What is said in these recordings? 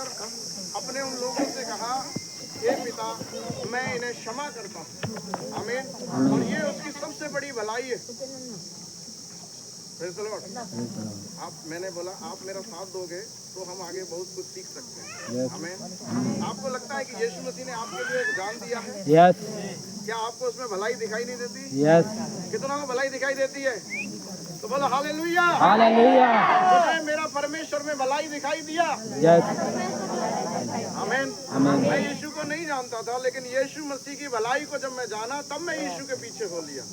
जाकर अपने उन लोगों से कहा, हे पिता, मैं इन्हें क्षमा करता हूँ। आमीन। और ये उसकी सबसे बड़ी भलाई है। Praise the Lord. आप, मैंने बोला आप मेरा साथ दोगे तो हम आगे बहुत कुछ सीख सकते हैं। आमीन। आपको लगता है कि यीशु मसीह ने आपके लिए एक जान दिया है? यस। क्या आपको उसमें भलाई दिखाई नहीं देती? यस। कितना को भलाई दिखाई देती है? तो बोलो हालेलुया। हालेलुया। मुझे मेरा परमेश्वर में भलाई दिखाई दिया। यस। आमीन। आमीन। मैं यीशु को नहीं जानता था, लेकिन यीशु मसीह की भलाई को जब मैं जाना तब मैं यीशु के पीछे हो लिया।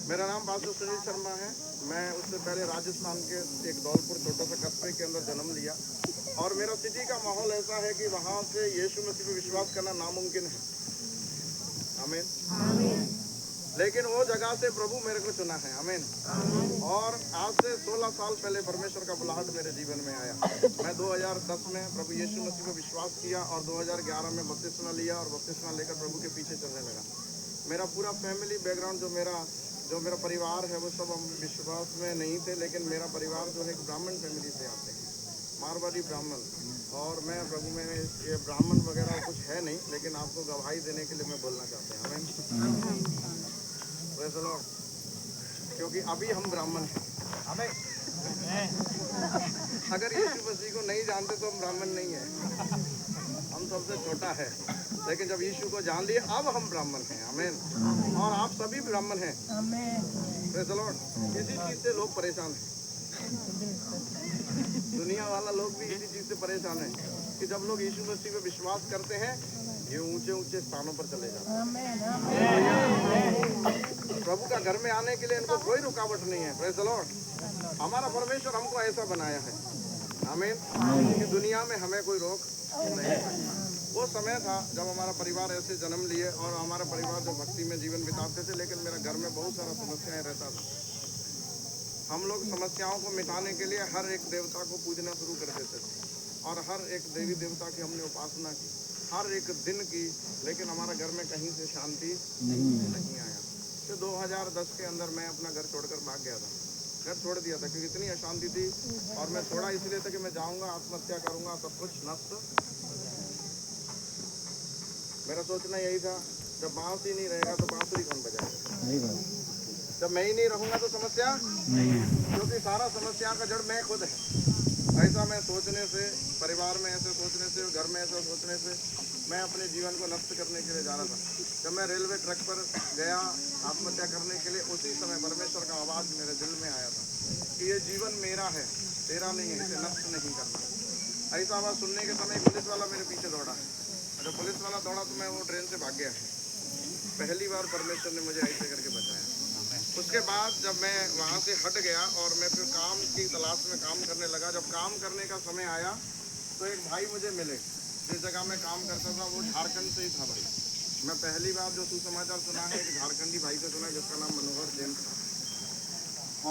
मेरा नाम पास्टर सुनील शर्मा है। मैं उससे पहले राजस्थान के एक धौलपुर छोटा सा कस्बे के अंदर जन्म लिया, और मेरा सिटी का माहौल ऐसा है कि वहाँ से यीशु मसीह पे विश्वास करना नामुमकिन है। आमीन। लेकिन वो जगह से प्रभु मेरे को चुना है। आमीन। और आज से 16 साल पहले परमेश्वर का बुलाहट मेरे जीवन में आया। मैं 2010 में प्रभु यीशु मसीह पर विश्वास किया और 2011 में बपतिस्मा लिया, और बपतिस्मा लेकर प्रभु के पीछे चलने लगा। मेरा पूरा फैमिली बैकग्राउंड, जो मेरा परिवार है, वो सब हम विश्वास में नहीं थे, लेकिन मेरा परिवार जो है एक ब्राह्मण फैमिली से आते हैं, मारवाड़ी ब्राह्मण। और मैं प्रभु में ये ब्राह्मण वगैरह कुछ है नहीं, लेकिन आपको गवाही देने के लिए मैं बोलना चाहता हूँ। आमीन। Praise the Lord. क्योंकि अभी हम ब्राह्मण हैं। आमीन। अगर यीशु मसीह को नहीं जानते तो हम ब्राह्मण नहीं है, हम सबसे छोटा है। लेकिन जब यीशु को जान लिए अब हम ब्राह्मण हैं। आमीन। और आप सभी ब्राह्मण हैं। Praise the Lord. इसी चीज से लोग परेशान हैं, दुनिया वाला लोग भी इसी चीज से परेशान है कि जब लोग यीशु मसीह पे विश्वास करते हैं, ये ऊंचे ऊंचे स्थानों पर चले जाते हैं। प्रभु का घर में आने के लिए इनको कोई रुकावट नहीं है। Praise the Lord. हमारा परमेश्वर हमको ऐसा बनाया है। आमीन। कि दुनिया में हमें कोई रोक नहीं। वो समय था जब हमारा परिवार ऐसे जन्म लिए, और हमारा परिवार जो भक्ति में जीवन बिताते थे, लेकिन मेरा घर में बहुत सारा समस्याएं रहता था। हम लोग समस्याओं को मिटाने के लिए हर एक देवता को पूजना शुरू कर देते थे, और हर एक देवी देवता की हमने उपासना की, हर एक दिन की, लेकिन हमारा घर में कहीं से शांति नहीं आया। तो 2010 के अंदर मैं अपना घर छोड़कर भाग गया था। घर छोड़ दिया था क्योंकि इतनी अशांति थी, और मैं छोड़ा इसलिए था कि मैं जाऊंगा, आत्महत्या करूंगा, सब कुछ नष्ट। मेरा सोचना यही था, जब बांस ही नहीं रहेगा तो बांसुरी कौन बजाएगा? जब मैं ही नहीं रहूंगा तो समस्या नहीं, क्योंकि सारा समस्या का जड़ मैं खुद है। ऐसा मैं सोचने से, परिवार में ऐसे सोचने से, घर में ऐसा सोचने से मैं अपने जीवन को नष्ट करने के लिए जा रहा था। जब मैं रेलवे ट्रैक पर गया आत्महत्या करने के लिए, उसी समय परमेश्वर का आवाज़ मेरे दिल में आया था कि ये जीवन मेरा है, तेरा नहीं है, इसे नष्ट नहीं करना। ऐसा आवाज़ सुनने के समय पुलिस वाला मेरे पीछे दौड़ा है। जब पुलिस वाला दौड़ा तो मैं वो ट्रेन से भाग गया। पहली बार परमेश्वर ने मुझे ऐसे करके बचाया। उसके बाद जब मैं वहाँ से हट गया और मैं फिर काम की तलाश में काम करने लगा, जब काम करने का समय आया तो एक भाई मुझे मिले। जिस जगह मैं काम करता था वो झारखंड से ही था भाई। मैं पहली बार जो सुसमाचार सुना है एक झारखंडी भाई से सुना, जिसका नाम मनोहर जैन था।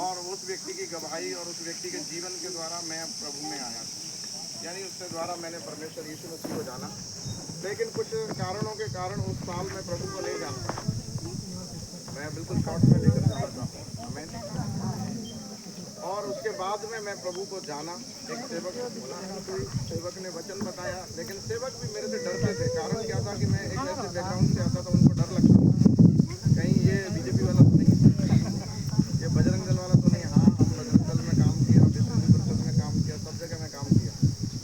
और उस व्यक्ति की गवाही और उस व्यक्ति के जीवन के द्वारा मैं प्रभु में आया था, यानी उसके द्वारा मैंने परमेश्वर यीशु मसीह को जाना। लेकिन कुछ कारणों के कारण उस साल मैं प्रभु को नहीं जान पाया। मैं बिल्कुल शॉर्ट में लेकर जाना चाहता हूँ। आमीन। और उसके बाद में मैं प्रभु को जाना। एक सेवक बोला, कोई सेवक ने वचन बताया, लेकिन सेवक भी मेरे से डरते थे। कारण क्या था कि मैं एक ऐसे बैकग्राउंड से आता था, उनको डर लगता था कहीं ये बीजेपी वाला तो नहीं, ये बजरंग दल वाला तो नहीं। हाँ, हम बजरंग दल में काम किया, विश्व परिषद में काम किया, सब जगह में काम किया,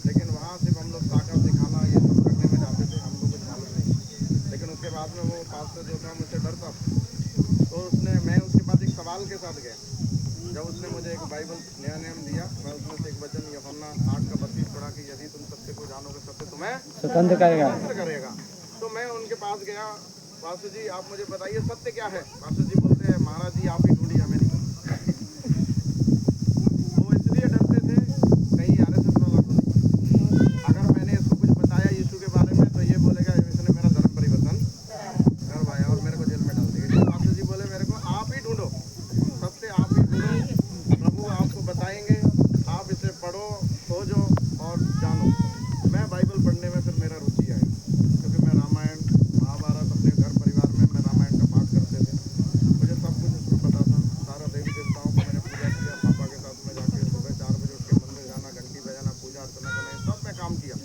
लेकिन वहाँ सिर्फ हम लोग शाखा सिखाना ये सब करने में जाते थे, हमको कुछ मालूम नहीं। लेकिन उसके बाद में वो पास्टर जो था मुझसे डरता था, तो मैं उसके बाद एक सवाल के साथ गया। जब उसने मुझे एक बाइबल नया नियम दिया, मैं उसमें से एक वचन यूहन्ना 8:32 पढ़ा कि यदि तुम सत्य को जानोगे सत्य तुम्हें स्वतंत्र करेगा। तो मैं उनके पास गया, पास्टर जी आप मुझे बताइए सत्य क्या है। पास्टर जी बोलते हैं महाराज जी आप ही ढूंढिए, हमें नहीं पता। वो इसलिए डरते थे कहीं RSS वाला तो नहीं, अगर मैंने इसको कुछ बताया यीशु के बारे में तो ये बोलेगा इसने मेरा धर्म परिवर्तन करवाया और मेरे को जेल में डाल देगा। पास्टर जी बोले मेरे को आप ही ढूंढो, सत्य आप ही ढूंढो, प्रभु आपको बताएंगे, आप इसे पढ़ो, खोजो और जानो। मैं बाइबल पढ़ने में फिर मेरा रुचि आई, क्योंकि मैं रामायण महाभारत अपने घर परिवार में मैं रामायण का पाठ करते थे, मुझे सब कुछ उसमें पता था। सारा देवी देवताओं को मैंने पूजा किया, पापा के साथ में जाके सुबह 4 बजे उठ के मंदिर जाना, घंटी बजाना, पूजा अर्चना करना, सब मैं काम किया।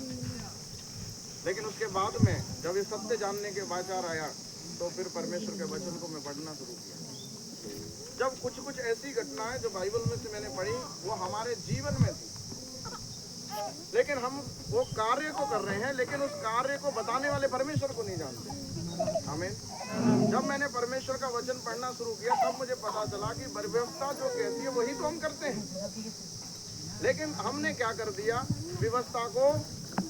लेकिन उसके बाद में जब ये सत्य जानने के विचार आया तो फिर परमेश्वर के वचन को मैं पढ़ना शुरू किया। जब कुछ कुछ ऐसी घटनाएं जो बाइबल में से मैंने पढ़ी वो हमारे जीवन में थी, लेकिन हम वो कार्य को कर रहे हैं, लेकिन उस कार्य को बताने वाले परमेश्वर को नहीं जानते। आमीन। जब मैंने परमेश्वर का वचन पढ़ना शुरू किया तब मुझे पता चला कि व्यवस्था जो कहती है वही तो हम करते हैं, लेकिन हमने क्या कर दिया, व्यवस्था को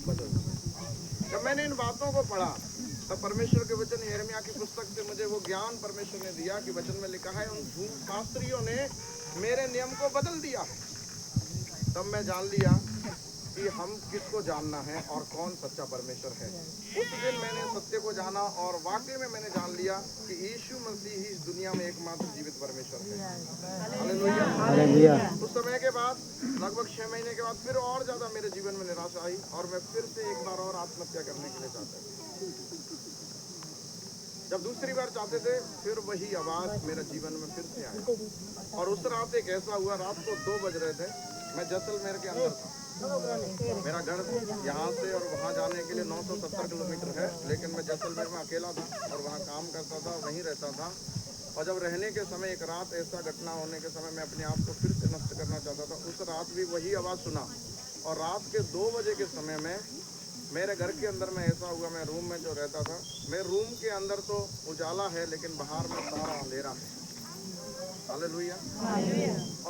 बदल दिया। जब मैंने इन बातों को पढ़ा तब परमेश्वर के वचन यिर्मयाह की पुस्तक से मुझे वो ज्ञान परमेश्वर ने दिया कि वचन में लिखा है उन शास्त्रियों ने मेरे नियम को बदल दिया है। तब मैं जान लिया कि हम किसको जानना है और कौन सच्चा परमेश्वर है। उस दिन मैंने सत्य को जाना और वाकई में मैंने जान लिया कि यीशु मसीह ही इस दुनिया में एकमात्र जीवित परमेश्वर है। Hallelujah, hallelujah. उस समय के बाद लगभग 6 महीने के बाद फिर और ज्यादा मेरे जीवन में निराशा आई और मैं फिर से एक बार और आत्महत्या करने के लिए चाहता था। जब दूसरी बार चाहते थे फिर वही आवाज मेरे जीवन में फिर से आया और उस रात एक ऐसा हुआ, रात को 2 बज रहे थे, मैं जैसलमेर के अंदर था। मेरा घर यहाँ से और वहाँ जाने के लिए 970 किलोमीटर है, लेकिन मैं जैसलमेर में अकेला था और वहाँ काम करता था, वहीं रहता था। और जब रहने के समय एक रात ऐसा घटना होने के समय मैं अपने आप को फिर से नष्ट करना चाहता था, उस रात भी वही आवाज़ सुना और रात के 2 बजे के समय में मेरे घर के अंदर में ऐसा हुआ, मैं रूम में जो रहता था, मेरे रूम के अंदर तो उजाला है लेकिन बाहर में सारा अंधेरा है। हालेलुया।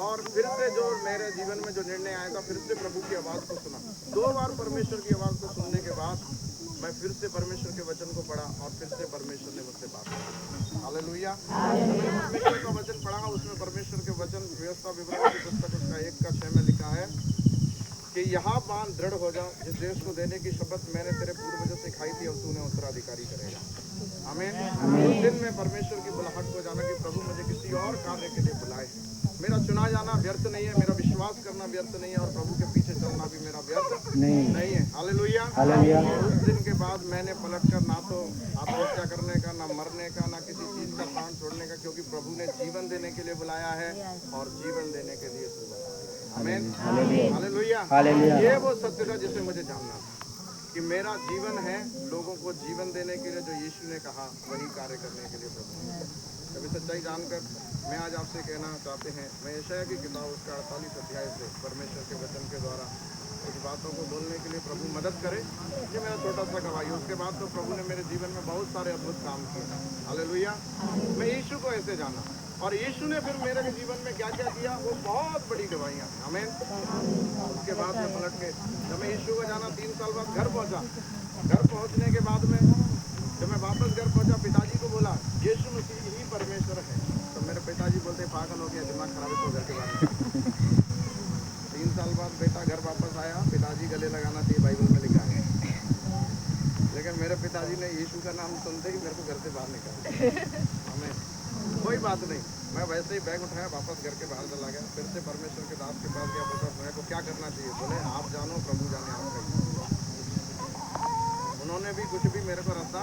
और फिर से जो मेरे जीवन में जो निर्णय आया था, फिर से प्रभु की आवाज़ को सुना। 2 बार परमेश्वर की आवाज़ को सुनने के बाद मैं फिर से परमेश्वर के वचन को पढ़ा और फिर से परमेश्वर ने मुझसे बात की। हालेलुया। मैंने परमेश्वर का वचन पढ़ा, उसमें परमेश्वर के वचन व्यवस्था विवरण की पुस्तक उसका 1:6 में लिखा है कि यहाँ बांध दृढ़ हो जा, जिस देश को देने की शपथ मैंने तेरे पूर्वजों से खाई थी, अब तूने उत्तराधिकारी करेगा। आमीन। उस दिन में परमेश्वर की बुलाहट को जाना कि प्रभु मुझे किसी और कार्य के लिए बुलाए। मेरा चुना जाना व्यर्थ नहीं है, मेरा विश्वास करना व्यर्थ नहीं है और प्रभु के पीछे चलना भी मेरा व्यर्थ नहीं है। हालेलुया। और उस दिन के बाद मैंने पलट कर ना तो आत्महत्या करने का, ना मरने का, ना किसी चीज का प्राण छोड़ने का, क्योंकि प्रभु ने जीवन देने के लिए बुलाया है और जीवन देने के लिए आमीन। हालेलुया। ये वो सत्य था जिसे मुझे जानना था कि मेरा जीवन है लोगों को जीवन देने के लिए, जो यीशु ने कहा वही कार्य करने के लिए प्रभु। कभी सच्चाई जानकर मैं आज आपसे कहना चाहते हैं, मैं यशायाह की किताब उसका 48 अध्याय से परमेश्वर के वचन के द्वारा कुछ बातों को बोलने के लिए प्रभु मदद करे। ये मेरा छोटा सा गवाही। उसके बाद तो प्रभु ने मेरे जीवन में बहुत सारे अद्भुत काम किए। हालेलुया। मैं यीशु को ऐसे जाना और यीशु ने फिर मेरे जीवन में क्या क्या किया वो बहुत बड़ी गवाहियाँ हैं। आमीन। उसके बाद में पलट के जब मैं यीशु को जाना 3 साल बाद घर पहुँचा। घर पहुँचने के बाद में जब मैं वापस घर पहुँचा, पिताजी को बोला यीशु मसीह ही परमेश्वर है, तो मेरे पिताजी बोलते पागल हो गया, दिमाग खराब है, तो घर के बारे 3 साल बाद बेटा घर वापस आया, पिताजी गले लगाना चाहिए बाइबल में लिखा है, लेकिन मेरे पिताजी ने यीशु का नाम सुनते ही मेरे को घर से बाहर निकाला। हमें कोई बात नहीं, मैं वैसे ही बैग उठाया, वापस घर के बाहर चला गया। फिर से परमेश्वर के दास के पास गया, पूछा मेरे को क्या करना चाहिए। बोले आप जानो, प्रभु जाने, आप कहिए। उन्होंने भी कुछ भी मेरे को रास्ता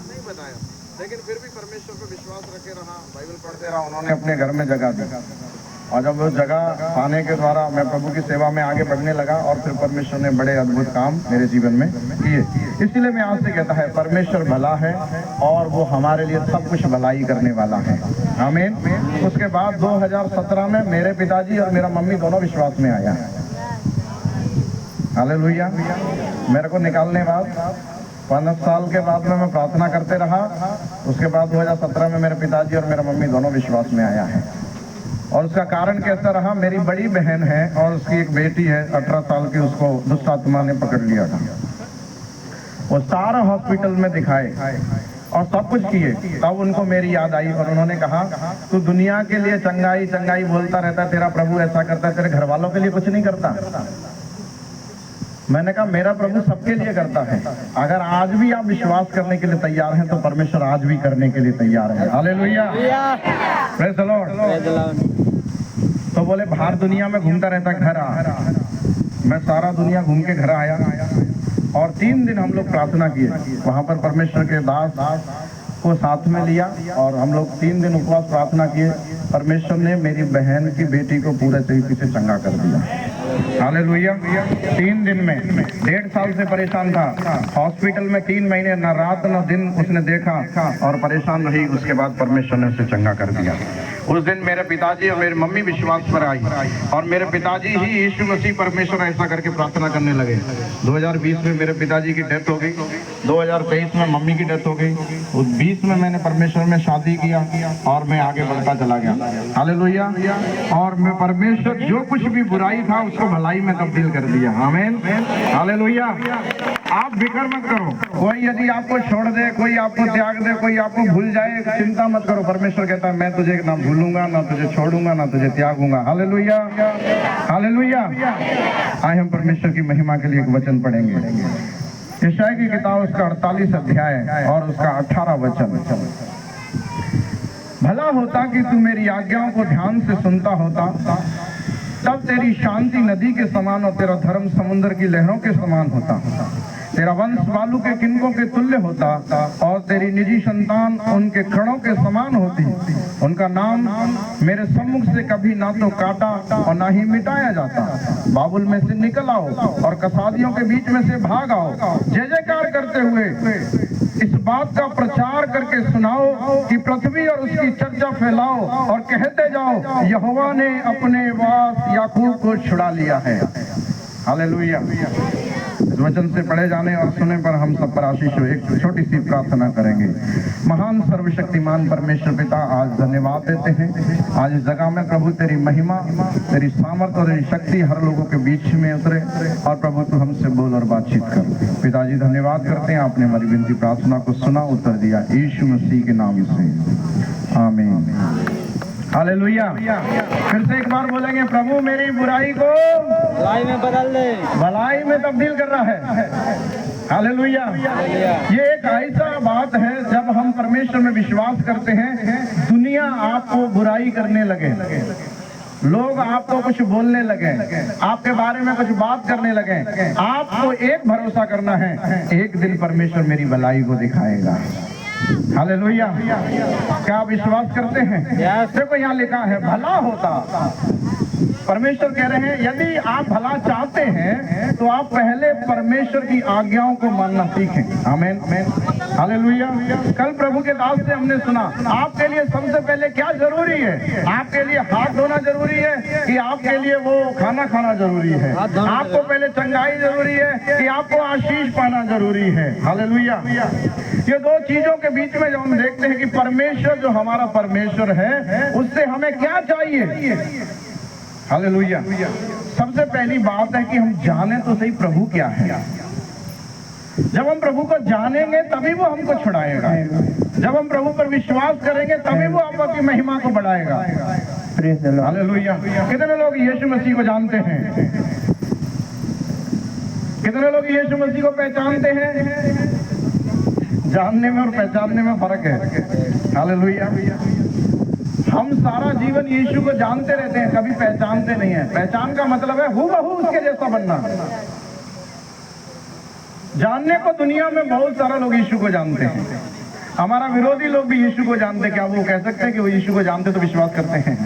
नहीं बताया, लेकिन फिर भी परमेश्वर पर विश्वास रखे रहा, बाइबल पढ़ते रहा। उन्होंने अपने घर में जगह दी और जब उस जगह पाने के द्वारा मैं प्रभु की सेवा में आगे बढ़ने लगा और फिर परमेश्वर ने बड़े अद्भुत काम मेरे जीवन में किए। इसलिए मैं आज से कहता है परमेश्वर भला है और वो हमारे लिए सब कुछ भलाई करने वाला है। आमीन। उसके बाद 2017 में मेरे पिताजी और मेरा मम्मी दोनों विश्वास में आया। हालेलुया। मेरे को निकालने बाद 5 साल के बाद में मैं प्रार्थना करते रहा। उसके बाद 2017 में मेरे पिताजी और मेरा मम्मी दोनों विश्वास में आया है। और उसका कारण कैसा रहा, मेरी बड़ी बहन है और उसकी एक बेटी है 18 साल की, उसको दुष्ट आत्मा ने पकड़ लिया था। वो सारा हॉस्पिटल में दिखाए और सब कुछ किए, तब उनको मेरी याद आई और उन्होंने कहा तू दुनिया के लिए चंगाई चंगाई बोलता रहता है, तेरा प्रभु ऐसा करता है, तेरे घर वालों के लिए कुछ नहीं करता। मैंने कहा मेरा प्रभु सबके लिए करता है। अगर आज भी आप विश्वास करने के लिए तैयार हैं तो परमेश्वर आज भी करने के लिए तैयार है। हालेलुया। Praise the Lord. तो बोले बाहर दुनिया में घूमता रहता, घर आ। मैं सारा दुनिया घूम के घर आया और 3 दिन हम लोग प्रार्थना किए। वहाँ पर परमेश्वर के दास को साथ में लिया और हम लोग 3 दिन उपवास प्रार्थना किए। परमेश्वर ने मेरी बहन की बेटी को पूरे तरीके से चंगा कर दिया। हालेलुया। 3 दिन में 1.5 साल से परेशान था, हॉस्पिटल में 3 महीने ना रात ना दिन उसने देखा और परेशान रही। उसके बाद परमेश्वर ने उसे चंगा कर दिया। उस दिन मेरे पिताजी और मेरी मम्मी विश्वास पर आई और मेरे पिताजी ही यीशु मसीह परमेश्वर ऐसा करके प्रार्थना करने लगे। 2020 में मेरे पिताजी की डेथ हो गई, 2023 में मम्मी की डेथ हो गई, उस 20 में मैंने परमेश्वर में शादी किया और मैं आगे बढ़ता चला गया। हालेलुया। और मैं परमेश्वर जो कुछ भी बुराई था उसको भलाई में तब्दील कर दिया। आमीन। हालेलुया। आप फिक्र मत करो, कोई यदि आपको छोड़ दे, कोई आपको त्याग दे, कोई आपको भूल जाए, चिंता मत करो। परमेश्वर कहता है मैं तुझे ना भूलूंगा, ना तुझे छोड़ूंगा, ना तुझे त्यागूंगा। हालेलुया। हालेलुया। आज हम परमेश्वर की महिमा के लिए एक वचन पढ़ेंगे। यशायाह की किताब उसका 48 अध्याय और उसका 18 वचन। भला होता कि तू मेरी आज्ञाओं को ध्यान से सुनता होता, तब तेरी शांति नदी के समान और तेरा धर्म समुद्र की लहरों के समान होता। तेरा वंश बालू के किनकों के तुल्य होता और तेरी निजी संतान उनके कणों के समान होती। उनका नाम मेरे सम्मुख से कभी ना तो काटा और ना ही मिटाया जाता। बाबुल में से निकल आओ और कसादियों के बीच में से भाग आओ। जय जयकार करते हुए इस बात का प्रचार करके सुनाओ कि पृथ्वी और उसकी चर्चा फैलाओ और कहते जाओ यहोवा ने अपने वास याकूब को छुड़ा लिया है। हालेलुया। इस वचन से पढ़े जाने और सुने पर हम सब पर आशीष हो। एक छोटी सी प्रार्थना करेंगे। महान सर्वशक्तिमान परमेश्वर पिता, आज धन्यवाद देते हैं आज इस जगह में प्रभु तेरी महिमा, तेरी सामर्थ और तेरी शक्ति हर लोगों के बीच में उतरे और प्रभु तू हमसे बोल और बातचीत कर। पिताजी धन्यवाद करते हैं, आपने हमारी विनती प्रार्थना को सुना, उत्तर दिया, यीशु मसीह के नाम से आमीन। हालेलुया। फिर से एक बार बोलेंगे, प्रभु मेरी बुराई को भलाई में बदल दे, भलाई में तब्दील कर रहा है। हालेलुया। ये एक ऐसा बात है जब हम परमेश्वर में विश्वास करते हैं, दुनिया आपको बुराई करने लगे, लोग आपको कुछ बोलने लगे, आपके बारे में कुछ बात करने लगे, आपको एक भरोसा करना है, एक दिन परमेश्वर मेरी भलाई को दिखाएगा। हालेलुया। क्या आप विश्वास करते हैं? देखो यहाँ लिखा है भला होता। परमेश्वर कह रहे हैं यदि आप भला चाहते हैं तो आप पहले परमेश्वर की आज्ञाओं को मानना सीखें। आमीन। हालेलुया। कल प्रभु के दास से हमने सुना आपके लिए सबसे पहले क्या जरूरी है। आपके लिए हाथ धोना जरूरी है कि आपके लिए वो खाना खाना जरूरी है? आपको पहले चंगाई जरूरी है कि आपको आशीष पाना जरूरी है? हालेलुया। ये 2 चीजों के बीच में जो हम देखते हैं कि परमेश्वर जो हमारा परमेश्वर है उससे हमें क्या चाहिए। हालेलुया। सबसे पहली बात है कि हम जाने तो सही प्रभु क्या है। जब हम प्रभु को जानेंगे तभी वो हमको छुड़ाएगा। जब हम प्रभु पर विश्वास करेंगे तभी वो आपकी महिमा को बढ़ाएगा। हालेलुया। कितने लोग यीशु मसीह को जानते हैं? कितने लोग यीशु मसीह को पहचानते हैं? जानने में और पहचानने में फर्क है। हालेलुया। हम सारा जीवन यीशु को जानते रहते हैं, कभी पहचानते नहीं है। पहचान का मतलब है हूबहू उसके जैसा बनना। जानने को दुनिया में बहुत सारा लोग यीशु को जानते हैं। हमारा विरोधी लोग भी यीशु को जानते। क्या वो कह सकते हैं कि वो यीशु को जानते तो विश्वास करते हैं?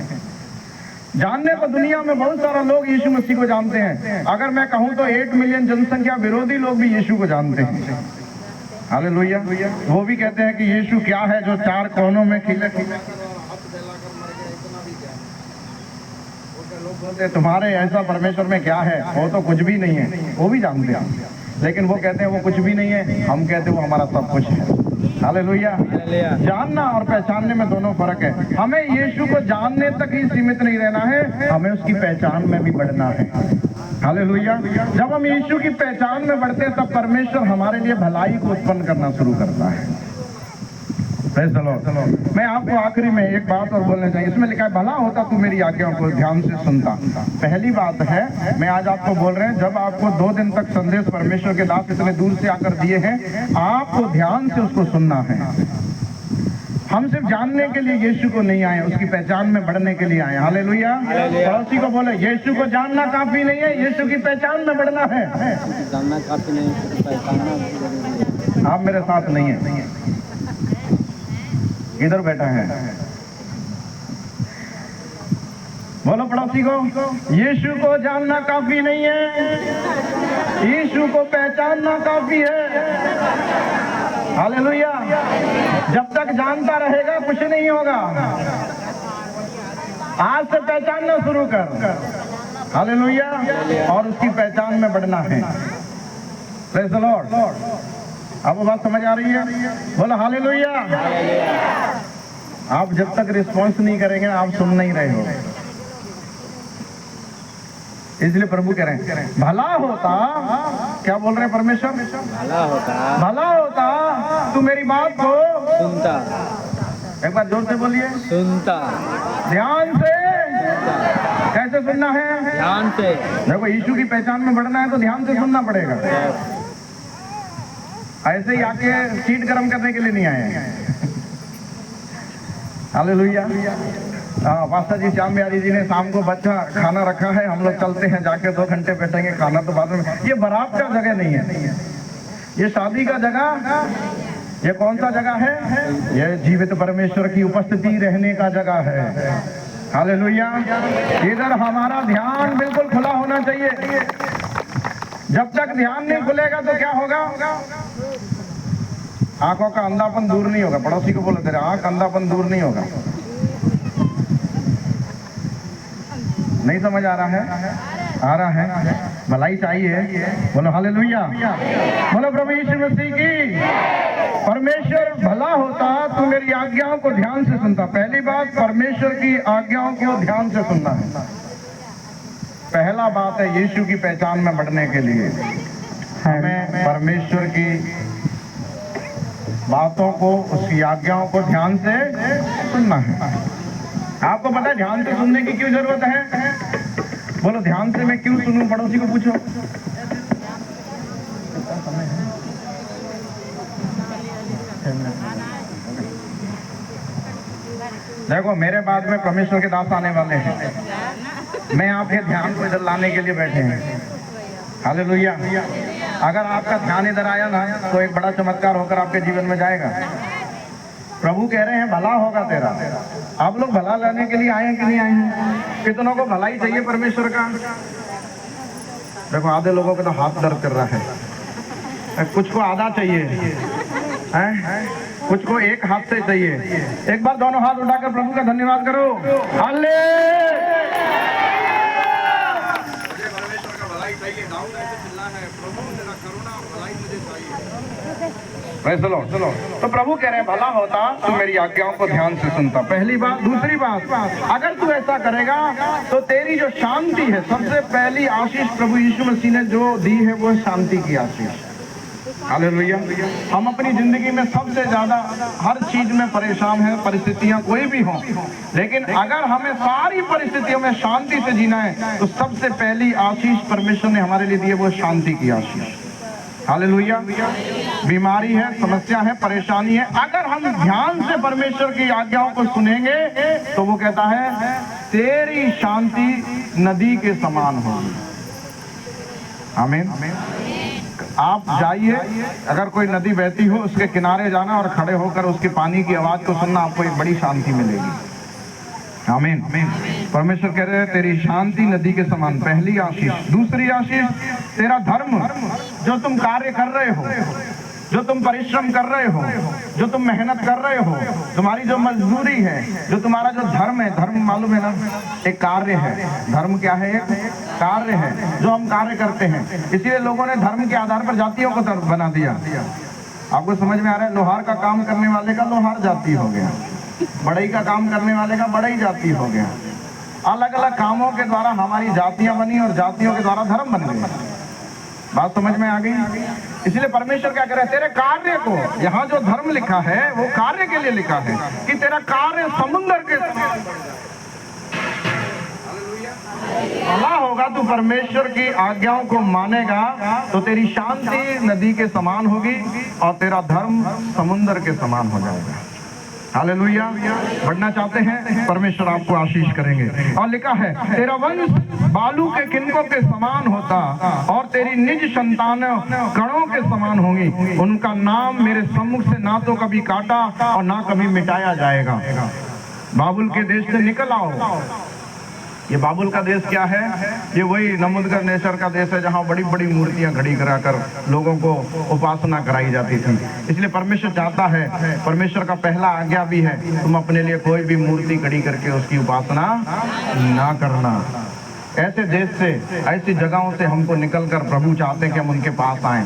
जानने को दुनिया में बहुत सारा लोग यीशु मसीह को जानते हैं। अगर मैं कहूं तो 8 मिलियन जनसंख्या विरोधी लोग भी यीशु को जानते हैं। हालेलुया। वो भी कहते हैं कि यीशु क्या है जो 4 कोनों में खिले खिले लोग बोलते हैं तुम्हारे ऐसा परमेश्वर में क्या है, वो तो कुछ भी नहीं है। वो भी जानते हैं लेकिन वो कहते हैं वो कुछ भी नहीं है, हम कहते हैं वो हमारा सब कुछ है। हालेलुया। जानना और पहचानने में दोनों फर्क है। हमें यीशु को जानने तक ही सीमित नहीं रहना है, हमें उसकी पहचान में भी बढ़ना है। हालेलुया। जब हम यीशु की पहचान में बढ़ते हैं तब परमेश्वर हमारे लिए भलाई को उत्पन्न करना शुरू करता है। चलो मैं आपको आखिरी में एक बात और बोलना चाहिए। इसमें लिखा है भला होता तू मेरी आज्ञाओं को ध्यान से सुनता। पहली बात है, मैं आज आपको बोल रहे हैं, जब आपको 2 दिन तक संदेश परमेश्वर के दास इतने दूर से आकर दिए हैं, आपको ध्यान से उसको सुनना है। हम सिर्फ जानने के लिए यीशु को नहीं आए, उसकी पहचान में बढ़ने के लिए आए। हालेलुया। पड़ोसी को बोले यीशु को जानना काफी नहीं है, यीशु की पहचान में बढ़ना है। जानना काफी नहीं, पहचानना। आप मेरे साथ नहीं है, इधर बैठा है। बोलो पड़ोसी को, यीशु को जानना काफी नहीं है, यीशु को पहचानना काफी है। हालेलुया। जब तक जानता रहेगा कुछ नहीं होगा, आज से पहचानना शुरू कर। हालेलुया। और उसकी पहचान में बढ़ना है। Praise the Lord. अब वो बात समझ आ रही है? बोलो हालेलुया। आप जब तक रिस्पॉन्स नहीं करेंगे आप सुन नहीं रहे हो, इसलिए प्रभु कह रहे हैं भला होता, क्या बोल रहे हैं परमेश्वर? भला होता तू मेरी बात को सुनता। एक बार जोर से बोलिए, सुनता। ध्यान से। कैसे सुनना है? ध्यान से। देखो यीशु की पहचान में बढ़ना है तो ध्यान से सुनना पड़ेगा। ऐसे ही आके सीट गर्म करने के लिए नहीं आए हैं। हालेलुया। पास्टर जी श्याम बिहारी जी ने शाम को बच्चा खाना रखा है, हम लोग चलते हैं, जाके 2 घंटे बैठेंगे, खाना तो बाद में। ये बारात का जगह नहीं है, ये शादी का जगह। ये कौन सा जगह है? ये जीवित परमेश्वर की उपस्थिति रहने का जगह है। हालेलुया। इधर हमारा ध्यान बिल्कुल खुला होना चाहिए। जब तक ध्यान नहीं खुलेगा तो क्या होगा? आंखों का अंधापन दूर नहीं होगा। पड़ोसी को बोलो तेरे आंख अंधापन दूर नहीं होगा। नहीं समझ आ रहा है? आ रहा है। भलाई चाहिए। बोलो हालेलुया। बोलो प्रभु यीशु मसीह की। परमेश्वर भला होता तू मेरी आज्ञाओं को ध्यान से सुनता। पहली बात, परमेश्वर की आज्ञाओं को ध्यान से सुनना है। पहला बात है यीशु की पहचान में बढ़ने के लिए हमें परमेश्वर की बातों को, उसकी आज्ञाओं को ध्यान से सुनना है। आपको पता है ध्यान से सुनने की क्यों जरूरत है? बोलो ध्यान से मैं क्यों सुनूं? पड़ोसी को पूछो। देखो मेरे बाद में परमेश्वर के दास आने वाले हैं, मैं आपके ध्यान को इधर लाने के लिए बैठे हैं। हालेलुया। अगर आपका ध्यान इधर आया ना तो एक बड़ा चमत्कार होकर आपके जीवन में जाएगा। प्रभु कह रहे हैं भला होगा तेरा। आप लोग भला लाने के लिए आए हैं कि नहीं आए हैं? कितनों को भलाई चाहिए परमेश्वर का? देखो आधे लोगों का तो हाथ दर्द कर रहा है, कुछ को आधा चाहिए है, कुछ को एक हाथ से चाहिए। एक बार दोनों हाथ उठाकर प्रभु का धन्यवाद करो। चलो तो प्रभु कह रहे हैं भला होता तू मेरी आज्ञाओं को ध्यान से सुनता। पहली बात। दूसरी बात, अगर तू ऐसा करेगा तो तेरी जो शांति है, सबसे पहली आशीष प्रभु यीशु मसीह ने जो दी है वो शांति की आशीष। हालेलुया। हम अपनी जिंदगी में सबसे ज्यादा हर चीज में परेशान हैं, परिस्थितियां कोई भी हों, लेकिन अगर हमें सारी परिस्थितियों में शांति से जीना है तो सबसे पहली आशीष परमेश्वर ने हमारे लिए दी है वो शांति की आशीष। हालेलुया। बीमारी है, समस्या है, परेशानी है, अगर हम ध्यान से परमेश्वर की आज्ञाओं को सुनेंगे तो वो कहता है तेरी शांति नदी के समान होगी। आमीन। आप जाइए, अगर कोई नदी बहती हो उसके किनारे जाना और खड़े होकर उसके पानी की आवाज को सुनना, आपको एक बड़ी शांति मिलेगी। आमीन। परमेश्वर कह रहे हैं तेरी शांति नदी के समान, पहली आशीष। दूसरी आशीष, तेरा धर्म, जो तुम कार्य कर रहे हो, जो तुम परिश्रम कर रहे हो, जो तुम मेहनत कर रहे हो, तुम्हारी जो मजदूरी है, जो तुम्हारा जो धर्म है, धर्म मालूम है ना, एक कार्य है। धर्म क्या है? एक कार्य है जो हम कार्य करते हैं। इसलिए लोगों ने धर्म के आधार पर जातियों को बना दिया। आपको समझ में आ रहा है? लोहार का काम करने वाले का लोहार जाति हो गया, बढ़ई का काम करने वाले का बढ़ई जाति हो गया। अलग अलग कामों के द्वारा हमारी जातियां बनी और जातियों के द्वारा धर्म बन गए। बात समझ में आ गई? इसलिए परमेश्वर क्या करे, तेरे कार्य को, यहाँ जो धर्म लिखा है वो कार्य के लिए लिखा है कि तेरा कार्य समुद्र के समान भला होगा। तू परमेश्वर की आज्ञाओं को मानेगा तो तेरी शांति नदी के समान होगी और तेरा धर्म समुद्र के समान हो जाएगा। हालेलुया। बढ़ना चाहते हैं, परमेश्वर आपको आशीष करेंगे। और लिखा है तेरा वंश बालू के किनकों के समान होता और तेरी निज संतानें कणों के समान होंगी। उनका नाम मेरे सम्मुख से ना तो कभी काटा और ना कभी मिटाया जाएगा। बाबुल के देश से निकल आओ, ये बाबुल का देश क्या है? ये वही नमुदगर नेचर का देश है जहाँ बड़ी बड़ी मूर्तियां खड़ी कराकर लोगों को उपासना कराई जाती थी। इसलिए परमेश्वर चाहता है, परमेश्वर का पहला आज्ञा भी है, तुम अपने लिए कोई भी मूर्ति खड़ी करके उसकी उपासना ना करना। ऐसे देश से, ऐसी जगहों से हमको निकलकर प्रभु चाहते हैं कि हम उनके पास आए,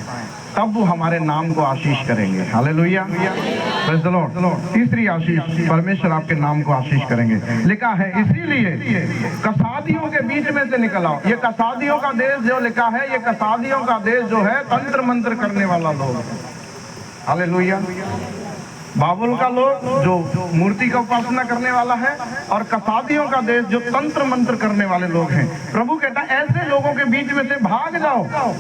तब वो हमारे नाम को आशीष करेंगे। Hallelujah, praise the Lord. तीसरी आशीष, परमेश्वर आपके नाम को आशीष करेंगे। लिखा है इसीलिए कसादियों के बीच में से निकल आओ। ये कसादियों का देश जो लिखा है, ये कसादियों का देश जो है तंत्र मंत्र करने वाला लोग। हालेलुया। बाबुल का लोग जो मूर्ति का उपासना करने वाला है, और कसादियों का देश जो तंत्र मंत्र करने वाले लोग हैं। प्रभु कहता है ऐसे लोगों के बीच में से भाग जाओ।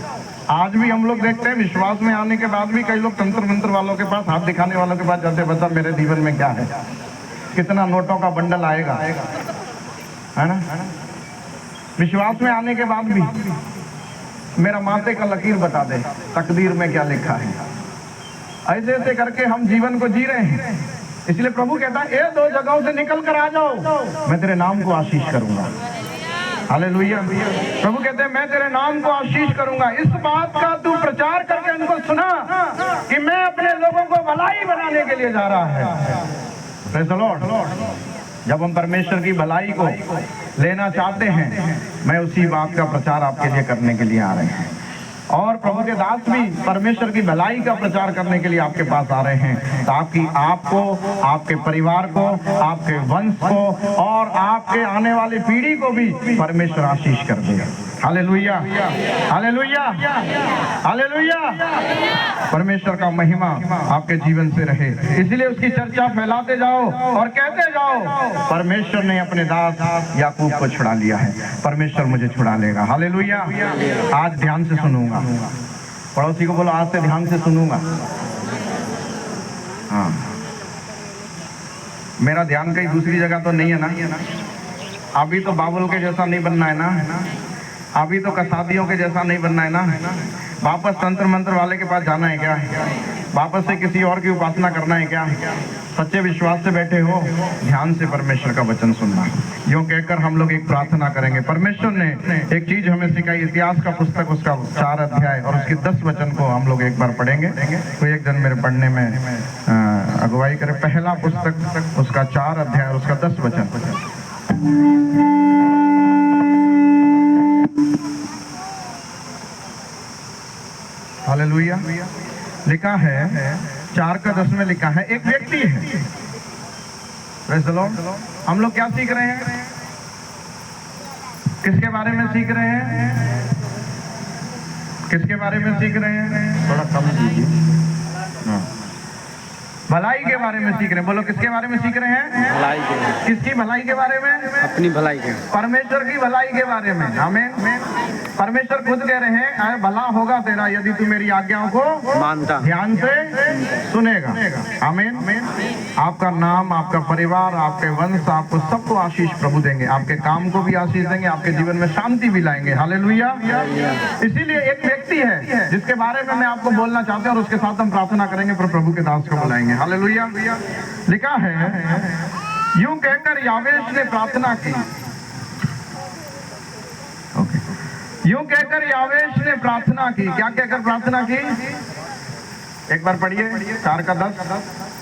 आज भी हम लोग देखते हैं, विश्वास में आने के बाद भी कई लोग तंत्र मंत्र वालों के पास, हाथ दिखाने वालों के पास जाते, बता मेरे जीवन में क्या है, कितना नोटों का बंडल आएगा, है ना। विश्वास में आने के बाद भी मेरा माथे का लकीर बता दे, तकदीर में क्या लिखा है। ऐसे ऐसे करके हम जीवन को जी रहे हैं। इसलिए प्रभु कहता है ये दो जगहों से निकल कर आ जाओ, मैं तेरे नाम को आशीष करूंगा। हालेलुया। प्रभु कहते हैं मैं तेरे नाम को आशीष करूंगा। इस बात का तू प्रचार करके उनको सुना कि मैं अपने लोगों को भलाई बनाने के लिए जा रहा है। Praise the Lord. जब हम परमेश्वर की भलाई को लेना चाहते हैं, मैं उसी बात का प्रचार आपके लिए करने के लिए आ रहे हैं। और प्रभु के दास भी परमेश्वर की भलाई का प्रचार करने के लिए आपके पास आ रहे हैं, ताकि आपको, आपके परिवार को, आपके वंश को और आपके आने वाली पीढ़ी को भी परमेश्वर आशीष कर दे। Hallelujah, hallelujah, hallelujah. परमेश्वर का महिमा आपके जीवन से रहे, इसलिए उसकी चर्चा फैलाते जाओ और कहते जाओ परमेश्वर ने अपने दास याकूब को छुड़ा लिया है, परमेश्वर मुझे छुड़ा लेगा। हालेलुया। आज ध्यान से सुनूंगा। पड़ोसी को बोलो आज से ध्यान से सुनूंगा। हाँ, मेरा ध्यान कहीं दूसरी जगह तो नहीं है ना। अभी तो बाबुल के जैसा नहीं बनना है ना, अभी तो कसादियों के जैसा नहीं बनना है ना। वापस तंत्र मंत्र वाले के पास जाना है क्या? वापस से किसी और की उपासना करना है क्या? सच्चे विश्वास से बैठे हो, ध्यान से परमेश्वर का वचन सुनना। यूं कहकर हम लोग एक प्रार्थना करेंगे। परमेश्वर ने एक चीज हमें सिखाई, इतिहास का पुस्तक उसका 4 अध्याय और उसके 10 वचन को हम लोग एक बार पढ़ेंगे। कोई एक जन मेरे पढ़ने में अगुवाई करे। पहला पुस्तक उसका 4 अध्याय और उसका 10 वचन। हालेलुया। लिखा है 4 का 10 में लिखा है, एक व्यक्ति है। Praise the Lord. हम लोग क्या सीख रहे हैं? किसके बारे में सीख रहे हैं? किसके बारे में सीख रहे हैं? थोड़ा कम कीजिए। भलाई के बारे में सीख रहे हैं। बोलो किसके बारे में सीख रहे हैं? भलाई के। किसकी भलाई के बारे में? अपनी भलाई के। परमेश्वर की भलाई के बारे में। आमीन। परमेश्वर खुद कह रहे हैं भला होगा तेरा यदि तू मेरी आज्ञाओं को मानता, ध्यान से सुनेगा। आमीन। आपका नाम, आपका परिवार, आपके वंश, आपको सबको आशीष प्रभु देंगे। आपके काम को भी आशीष देंगे, आपके जीवन में शांति भी लाएंगे। हालेलुया। इसीलिए एक व्यक्ति है जिसके बारे में मैं आपको बोलना चाहता हूँ और उसके साथ हम प्रार्थना करेंगे, पर प्रभु के दास को बुलाएंगे। हालेलुया। लिखा है यूं कहकर यावेश ने प्रार्थना की। यूं कहकर यावेश ने प्रार्थना की। क्या कहकर प्रार्थना की? एक बार पढ़िए 4 का 10।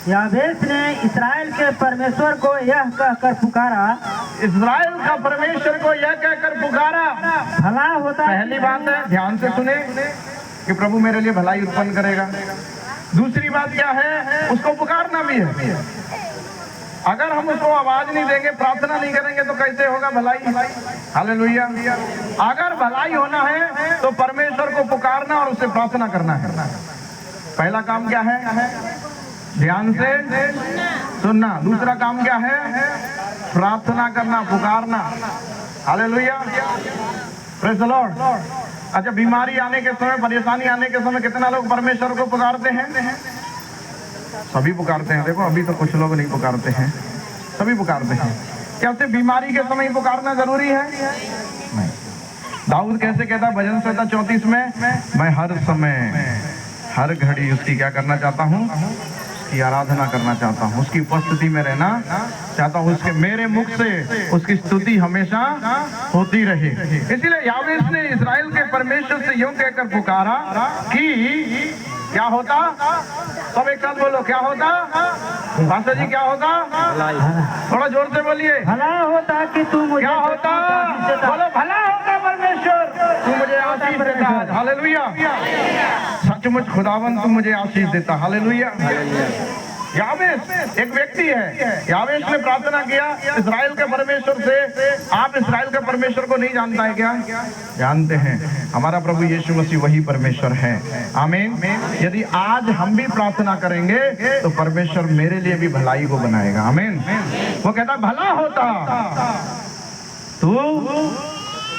यावेश ने इस्राएल के परमेश्वर को यह कहकर पुकारा। इस्राएल का परमेश्वर को यह कहकर पुकारा। भला होता। पहली बात है, ध्यान से सुने, कि प्रभु मेरे लिए भलाई उत्पन्न करेगा। दूसरी बात क्या है? उसको पुकारना भी है। अगर हम उसको आवाज नहीं देंगे, प्रार्थना नहीं करेंगे तो कैसे होगा भलाई? हालेलुया। अगर भलाई होना है तो परमेश्वर को पुकारना और उससे प्रार्थना करना है। पहला काम क्या है? ध्यान से सुनना। दूसरा काम क्या है? प्रार्थना करना, पुकारना। हालेलुया। Praise the Lord. अच्छा, बीमारी आने के समय, परेशानी आने के समय कितना लोग परमेश्वर को पुकारते हैं? सभी पुकारते हैं। देखो अभी तो कुछ लोग नहीं पुकारते हैं, सभी पुकारते हैं। क्या सिर्फ बीमारी के समय ही पुकारना जरूरी है? नहीं। दाऊद कैसे कहता है भजन संहिता 34 में, मैं हर समय हर घड़ी उसकी क्या करना चाहता हूँ? की आराधना करना चाहता हूँ, उसकी उपस्थिति में रहना चाहता हूँ, उसके मेरे मुख से उसकी स्तुति हमेशा होती रहे। इसीलिए यावेश ने इस्राएल के परमेश्वर से यूं कहकर पुकारा कि क्या होता, सब एक साथ बोलो, क्या होता भाषा जी, क्या होता, थोड़ा जोर से बोलिए, भला होता कि तू मुझे क्या होता, बोलो भला होता परमेश्वर तू मुझे आशीष देता। हालेलुया, सचमुच खुदावन तू मुझे आशीष देता। हालेलुया। यावेश एक व्यक्ति है। यावेश ने प्रार्थना किया इस्राएल के परमेश्वर से। आप इस्राएल के परमेश्वर को नहीं जानता है क्या? जानते हैं। हमारा प्रभु यीशु मसीह वही परमेश्वर है। आमीन। यदि आज हम भी प्रार्थना करेंगे तो परमेश्वर मेरे लिए भी भलाई को बनाएगा। आमीन। वो कहता भला होता तू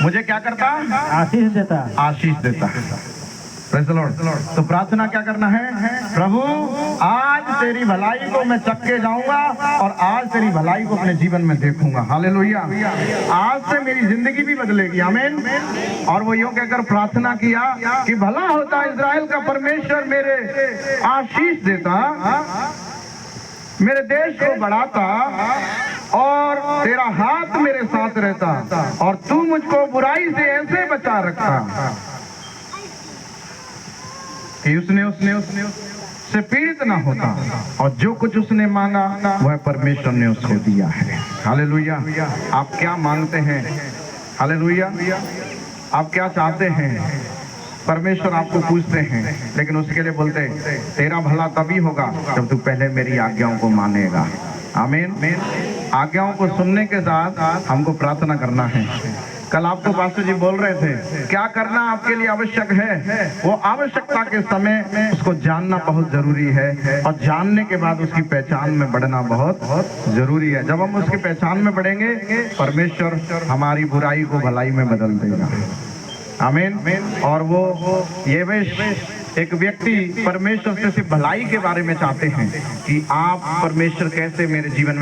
मुझे क्या करता, आशीष देता, आशीष देता। Praise the Lord. तो प्रार्थना क्या करना है, प्रभु आज तेरी भलाई को मैं चख के जाऊंगा और आज तेरी भलाई को अपने जीवन में देखूंगा। हालेलुया। आज से मेरी जिंदगी भी बदलेगी। आमीन। और वो यूं कहकर प्रार्थना किया कि भला होता इस्राएल का परमेश्वर मेरे आशीष देता, मेरे देश को बढ़ाता और तेरा हाथ मेरे साथ रहता और तू मुझको बुराई से ऐसे बचा रखता कि उसने से पीड़ित ना होता और जो कुछ उसने मांगा वह परमेश्वर ने उसको दिया है। हालेलुया। आप क्या मांगते हैं? हालेलुया। आप क्या चाहते हैं? परमेश्वर आपको पूछते हैं, लेकिन उसके लिए बोलते हैं तेरा भला तभी होगा जब तू पहले मेरी आज्ञाओं को मानेगा। आमीन। आज्ञाओं को सुनने के साथ हमको प्रार्थना करना है। कल आपको पास्टर जी बोल रहे थे क्या करना आपके लिए आवश्यक है, वो आवश्यकता के समय उसको जानना बहुत जरूरी है और जानने के बाद उसकी पहचान में बढ़ना बहुत जरूरी है। जब हम उसकी पहचान में बढ़ेंगे परमेश्वर हमारी बुराई को भलाई में बदल देगा। आमीन। और वो यावेश एक व्यक्ति परमेश्वर से सिर्फ भलाई के बारे में चाहते हैं कि आप परमेश्वर कैसे मेरे जीवन में